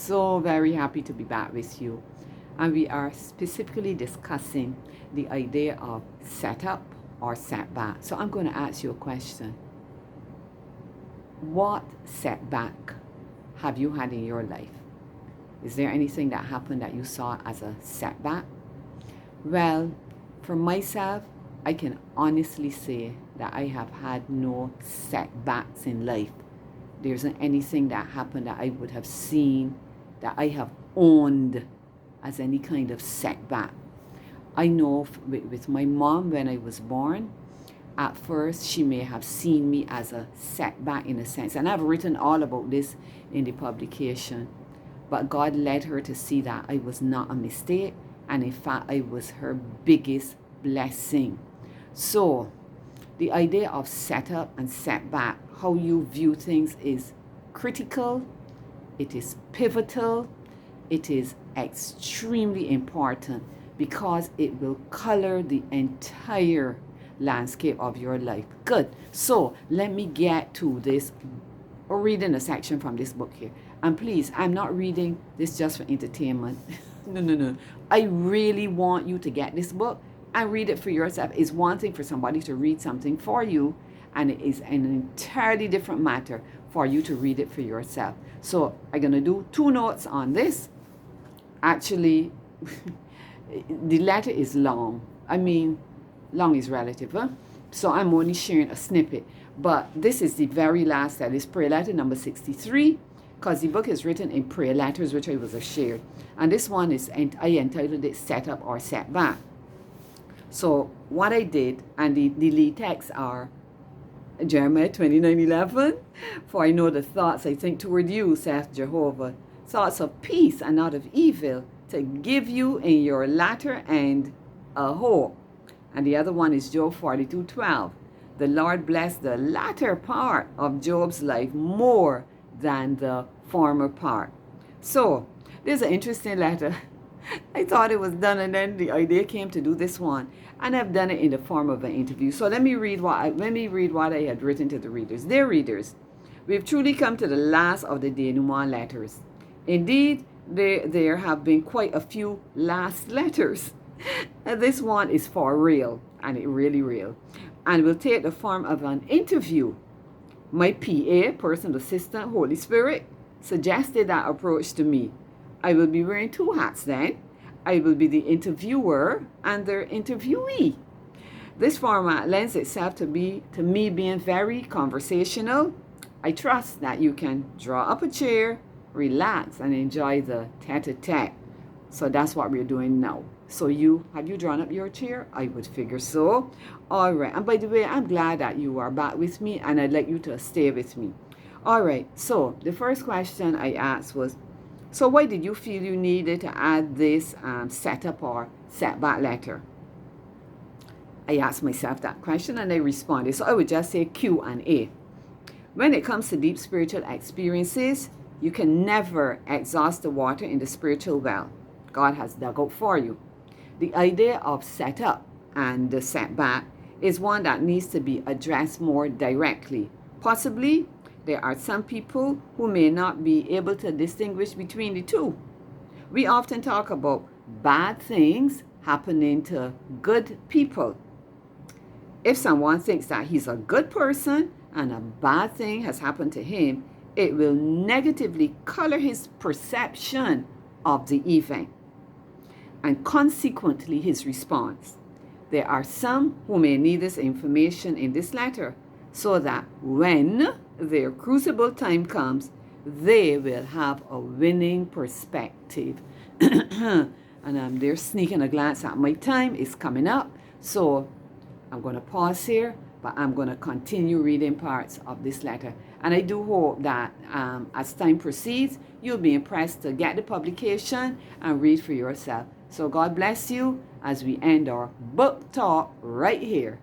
so very happy to be back with you. And we are specifically discussing the idea of setup or setback. So I'm going to ask you a question. What setback have you had in your life? Is there anything that happened that you saw as a setback? Well, for myself, I can honestly say that I have had no setbacks in life. There isn't anything that happened that I would have seen, that I have owned as any kind of setback. I know with my mom when I was born, at first she may have seen me as a setback in a sense. And I've written all about this in the publication. But God led her to see that I was not a mistake. And in fact, I was her biggest blessing. So the idea of setup and setback, how you view things, is critical, it is pivotal, it is extremely important because it will color the entire landscape of your life. Good. So let me get to this, or reading a section from this book here. And please, I'm not reading this just for entertainment. No. I really want you to get this book and read it for yourself. It's one thing for somebody to read something for you, and it is an entirely different matter for you to read it for yourself. So I'm going to do 2 notes on this. Actually, the letter is long. I mean, long is relative, huh? So I'm only sharing a snippet. But this is the very last letter. It's prayer letter number 63, because the book is written in prayer letters, which I was shared. And this one is, I entitled it Setup or Setback. So what I did, and the lead texts are Jeremiah 29:11. For I know the thoughts I think toward you, saith Jehovah, thoughts of peace and not of evil, to give you in your latter end a hope. And the other one is Job 42:12. The Lord blessed the latter part of Job's life more than the former part. So there's an interesting letter. I thought it was done, and then the idea came to do this one, and I've done it in the form of an interview. So let me read what I had written to the readers. Dear readers, we've truly come to the last of the denouement letters. Indeed, there have been quite a few last letters. And this one is for real, and it really real, and will take the form of an interview. My PA, personal assistant, Holy Spirit, suggested that approach to me. I will be wearing 2 hats then. I will be the interviewer and the interviewee. This format lends itself to me being very conversational. I trust that you can draw up a chair, relax, and enjoy the tete-a-tete. So that's what we're doing now. So have you drawn up your chair? I would figure so. All right. And by the way, I'm glad that you are back with me, and I'd like you to stay with me. All right. So the first question I asked was, so why did you feel you needed to add this setup or setback letter? I asked myself that question, and I responded. So I would just say Q and A. When it comes to deep spiritual experiences, you can never exhaust the water in the spiritual well God has dug out for you. The idea of setup and the setback is one that needs to be addressed more directly. Possibly, there are some people who may not be able to distinguish between the two. We often talk about bad things happening to good people. If someone thinks that he's a good person and a bad thing has happened to him, it will negatively color his perception of the event, and consequently his response. There are some who may need this information in this letter so that when their crucible time comes, they will have a winning perspective. And they're sneaking a glance at my time. It's coming up. So I'm going to pause here, but I'm going to continue reading parts of this letter. And I do hope that as time proceeds, you'll be impressed to get the publication and read for yourself. So God bless you as we end our book talk right here